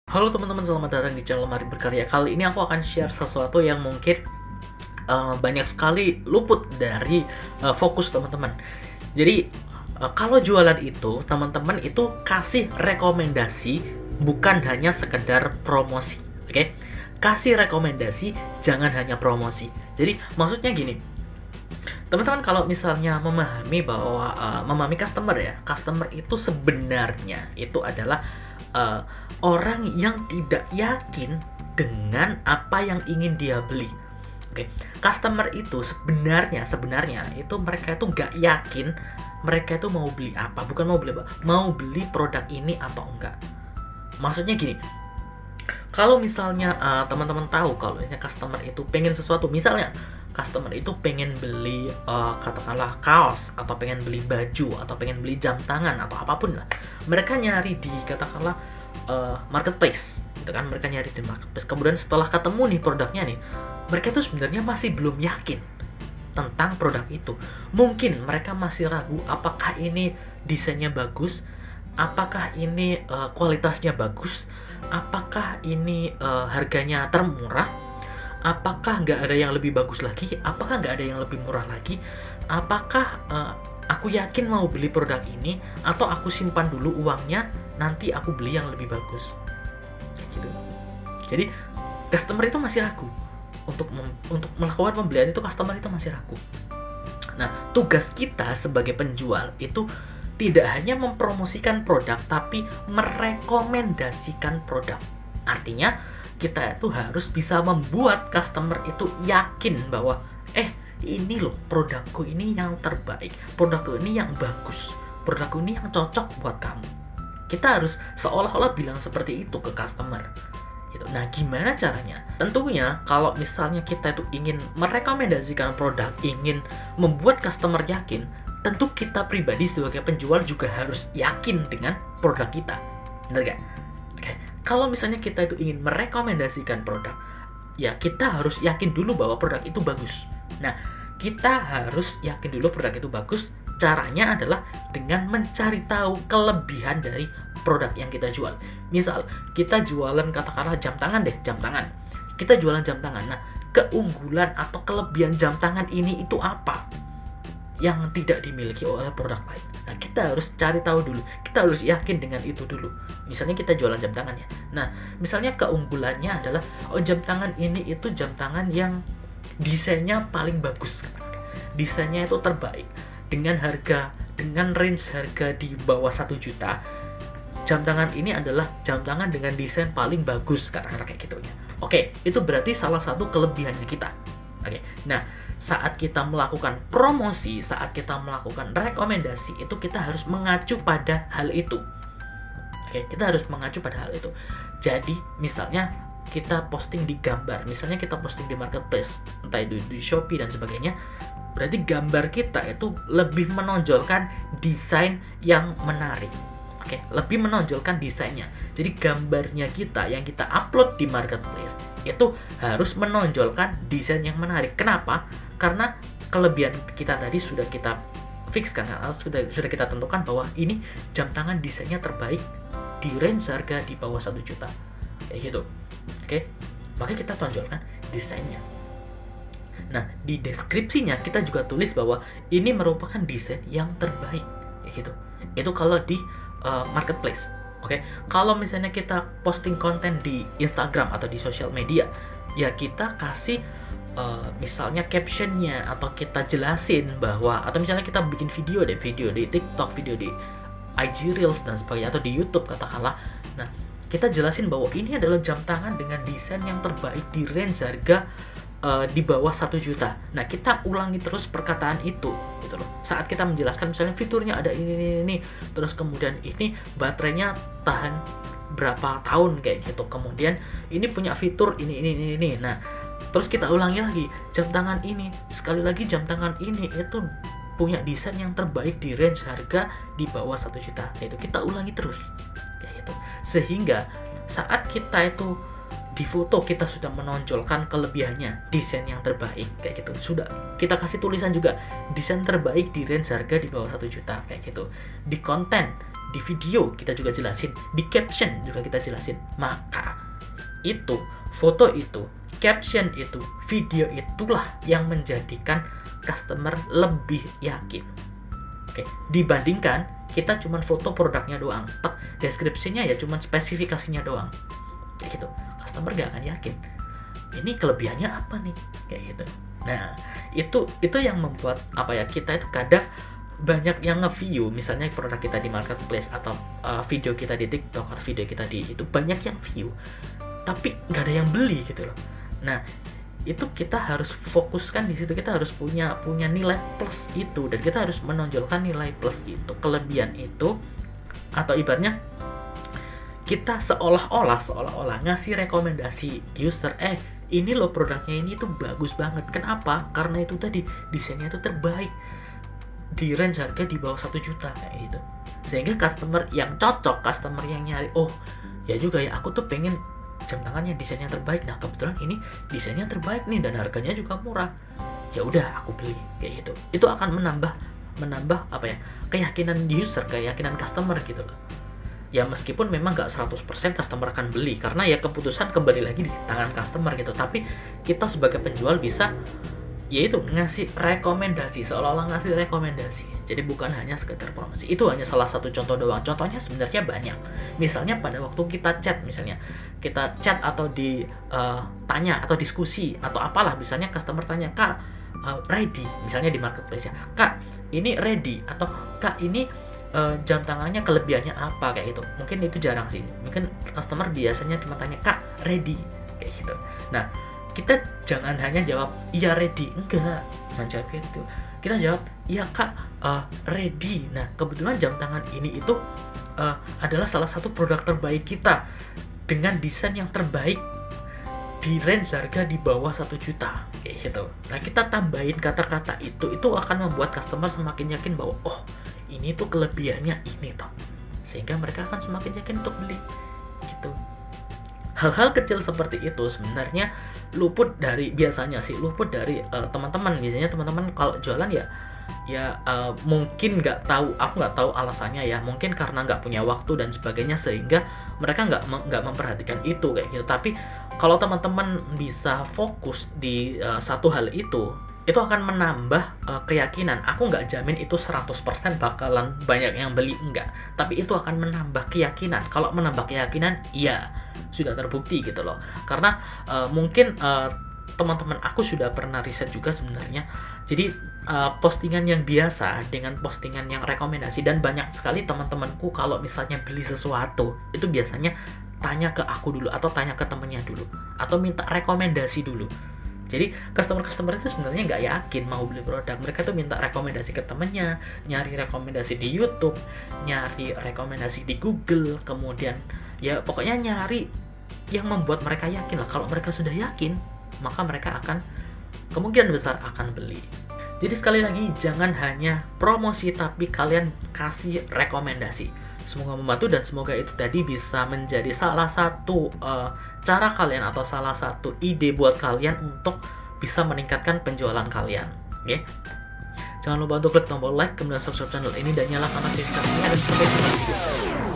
Halo teman-teman, selamat datang di channel Mari Berkarya. Kali ini aku akan share sesuatu yang mungkin banyak sekali luput dari fokus teman-teman. Jadi kalau jualan itu, teman-teman itu kasih rekomendasi, bukan hanya sekedar promosi, oke? Kasih rekomendasi, jangan hanya promosi. Jadi maksudnya gini, teman-teman kalau misalnya memahami bahwa memahami customer ya, customer itu sebenarnya itu adalah uh, orang yang tidak yakin dengan apa yang ingin dia beli. Oke, customer itu sebenarnya itu mereka itu nggak yakin mereka itu mau beli apa, bukan mau beli apa, mau beli produk ini atau enggak. Maksudnya gini, kalau misalnya teman-teman tahu kalau misalnya customer itu pengen sesuatu, misalnya customer itu pengen beli katakanlah kaos, atau pengen beli baju, atau pengen beli jam tangan atau apapun lah, mereka nyari di katakanlah marketplace, gitu kan, mereka nyari di marketplace. Kemudian setelah ketemu nih produknya nih, mereka itu sebenarnya masih belum yakin tentang produk itu. Mungkin mereka masih ragu apakah ini desainnya bagus, apakah ini kualitasnya bagus, apakah ini harganya termurah, apakah nggak ada yang lebih bagus lagi, apakah nggak ada yang lebih murah lagi, apakah aku yakin mau beli produk ini, atau aku simpan dulu uangnya, nanti aku beli yang lebih bagus. Kayak gitu. Jadi customer itu masih ragu untuk melakukan pembelian itu, customer itu masih ragu. Nah, tugas kita sebagai penjual itu tidak hanya mempromosikan produk, tapi merekomendasikan produk. Artinya, kita itu harus bisa membuat customer itu yakin bahwa ini loh produkku ini yang terbaik, produkku ini yang bagus, produkku ini yang cocok buat kamu. Kita harus seolah-olah bilang seperti itu ke customer gitu. Nah, gimana caranya? Tentunya kalau misalnya kita itu ingin merekomendasikan produk, ingin membuat customer yakin, tentu kita pribadi sebagai penjual juga harus yakin dengan produk kita. Benar gak? Oke. Kalau misalnya kita itu ingin merekomendasikan produk, ya kita harus yakin dulu bahwa produk itu bagus. Nah, kita harus yakin dulu produk itu bagus. Caranya adalah dengan mencari tahu kelebihan dari produk yang kita jual. Misal, kita jualan katakanlah jam tangan deh, jam tangan. Kita jualan jam tangan. Nah, keunggulan atau kelebihan jam tangan ini itu apa yang tidak dimiliki oleh produk lain? Nah, kita harus cari tahu dulu. Kita harus yakin dengan itu dulu. Misalnya kita jualan jam tangan ya. Nah, misalnya keunggulannya adalah jam tangan ini itu jam tangan yang desainnya paling bagus. Desainnya itu terbaik. Dengan range harga di bawah 1 juta, jam tangan ini adalah jam tangan dengan desain paling bagus, katakanlah kayak gitu ya. Oke, itu berarti salah satu kelebihannya kita. Oke, nah saat kita melakukan promosi, saat kita melakukan rekomendasi, itu kita harus mengacu pada hal itu. Oke, kita harus mengacu pada hal itu. Jadi, misalnya kita posting di gambar, misalnya kita posting di marketplace, entah itu di Shopee dan sebagainya, berarti gambar kita itu lebih menonjolkan desain yang menarik. Oke, lebih menonjolkan desainnya. Jadi gambarnya kita yang kita upload di marketplace itu harus menonjolkan desain yang menarik. Kenapa? Karena kelebihan kita tadi sudah kita fixkan, sudah kita tentukan bahwa ini jam tangan desainnya terbaik di range harga di bawah 1 juta. Kayak gitu. Oke. Maka kita tonjolkan desainnya. Nah, di deskripsinya kita juga tulis bahwa ini merupakan desain yang terbaik. Kayak gitu. Itu kalau di marketplace. Oke. Kalau misalnya kita posting konten di Instagram atau di sosial media, ya kita kasih misalnya captionnya, atau kita jelasin bahwa, atau misalnya kita bikin video di TikTok, video di IG Reels dan sebagainya, atau di YouTube katakanlah. Nah, kita jelasin bahwa ini adalah jam tangan dengan desain yang terbaik di range harga di bawah 1 juta. Nah, kita ulangi terus perkataan itu gitu loh. Saat kita menjelaskan misalnya fiturnya ada ini, terus kemudian ini baterainya tahan berapa tahun kayak gitu. Kemudian ini punya fitur ini. Nah, terus kita ulangi lagi, jam tangan ini, sekali lagi jam tangan ini itu punya desain yang terbaik di range harga di bawah 1 juta. Itu kita ulangi terus kayak gitu. Sehingga saat kita itu di foto kita sudah menonjolkan kelebihannya, desain yang terbaik kayak gitu. Sudah kita kasih tulisan juga desain terbaik di range harga di bawah 1 juta kayak gitu. Di konten di video kita juga jelasin, di caption juga kita jelasin. Maka itu, foto itu, caption itu, video itulah yang menjadikan customer lebih yakin. Oke, dibandingkan kita cuman foto produknya doang, deskripsinya ya cuman spesifikasinya doang, kayak gitu, customer gak akan yakin. Ini kelebihannya apa nih, kayak gitu. Nah, itu yang membuat kita itu kadang banyak yang nge-view misalnya produk kita di marketplace atau video kita di TikTok atau video kita di itu, banyak yang view tapi nggak ada yang beli gitu loh. Nah, itu kita harus fokuskan di situ, kita harus punya nilai plus itu, dan kita harus menonjolkan nilai plus itu, kelebihan itu, atau ibaratnya kita seolah-olah ngasih rekomendasi user, ini loh produknya ini tuh bagus banget. Kenapa? Karena itu tadi desainnya itu terbaik di range harga di bawah 1 juta kayak gitu. Sehingga customer yang cocok, customer yang nyari, oh ya juga ya, aku tuh pengen jam tangannya desainnya terbaik. Nah, kebetulan ini desainnya terbaik nih dan harganya juga murah. Ya udah aku beli kayak gitu. Itu akan menambah keyakinan user, keyakinan customer gitu loh. Ya meskipun memang nggak 100% customer akan beli, karena ya keputusan kembali lagi di tangan customer gitu. Tapi kita sebagai penjual bisa yaitu ngasih rekomendasi, seolah-olah ngasih rekomendasi. Jadi bukan hanya sekedar promosi. Itu hanya salah satu contoh doang. Contohnya sebenarnya banyak. Misalnya pada waktu kita chat, atau tanya atau diskusi atau apalah, misalnya customer tanya, "Kak, ready?" Misalnya di marketplace ya. "Kak, ini ready?" Atau "Kak, ini jam tangannya kelebihannya apa?" Kayak gitu. Mungkin itu jarang sih. Mungkin customer biasanya cuma tanya, "Kak, ready?" Kayak gitu. Nah, kita jangan hanya jawab iya ready, enggak, jangan jawab gitu. Kita jawab iya Kak, ready. Nah, kebetulan jam tangan ini itu adalah salah satu produk terbaik kita dengan desain yang terbaik di range harga di bawah 1 juta kayak gitu. Nah, kita tambahin kata-kata itu akan membuat customer semakin yakin bahwa oh, ini tuh kelebihannya ini toh, sehingga mereka akan semakin yakin untuk beli gitu. Hal-hal kecil seperti itu sebenarnya luput dari teman-teman. Biasanya teman-teman kalau jualan ya mungkin nggak tahu, aku nggak tahu alasannya ya, mungkin karena nggak punya waktu dan sebagainya, sehingga mereka nggak memperhatikan itu kayak gitu. Tapi kalau teman-teman bisa fokus di satu hal itu akan menambah keyakinan. Aku nggak jamin itu 100% bakalan banyak yang beli, enggak, tapi itu akan menambah keyakinan. Kalau menambah keyakinan, iya, sudah terbukti gitu loh. Karena mungkin teman-teman aku sudah pernah riset juga sebenarnya. Jadi postingan yang biasa dengan postingan yang rekomendasi, dan banyak sekali teman-temanku kalau misalnya beli sesuatu itu biasanya tanya ke aku dulu atau tanya ke temennya dulu atau minta rekomendasi dulu. Jadi customer itu sebenarnya nggak yakin mau beli produk, mereka tuh minta rekomendasi ke temennya, nyari rekomendasi di YouTube, nyari rekomendasi di Google, kemudian ya pokoknya nyari yang membuat mereka yakin lah. Kalau mereka sudah yakin, maka mereka akan kemungkinan besar akan beli. Jadi sekali lagi, jangan hanya promosi tapi kalian kasih rekomendasi. Semoga membantu dan semoga itu tadi bisa menjadi salah satu cara kalian atau salah satu ide buat kalian untuk bisa meningkatkan penjualan kalian. Oke? Jangan lupa untuk klik tombol like, kemudian subscribe channel ini dan nyalakan notifikasinya, dan sampai jumpa di video selanjutnya.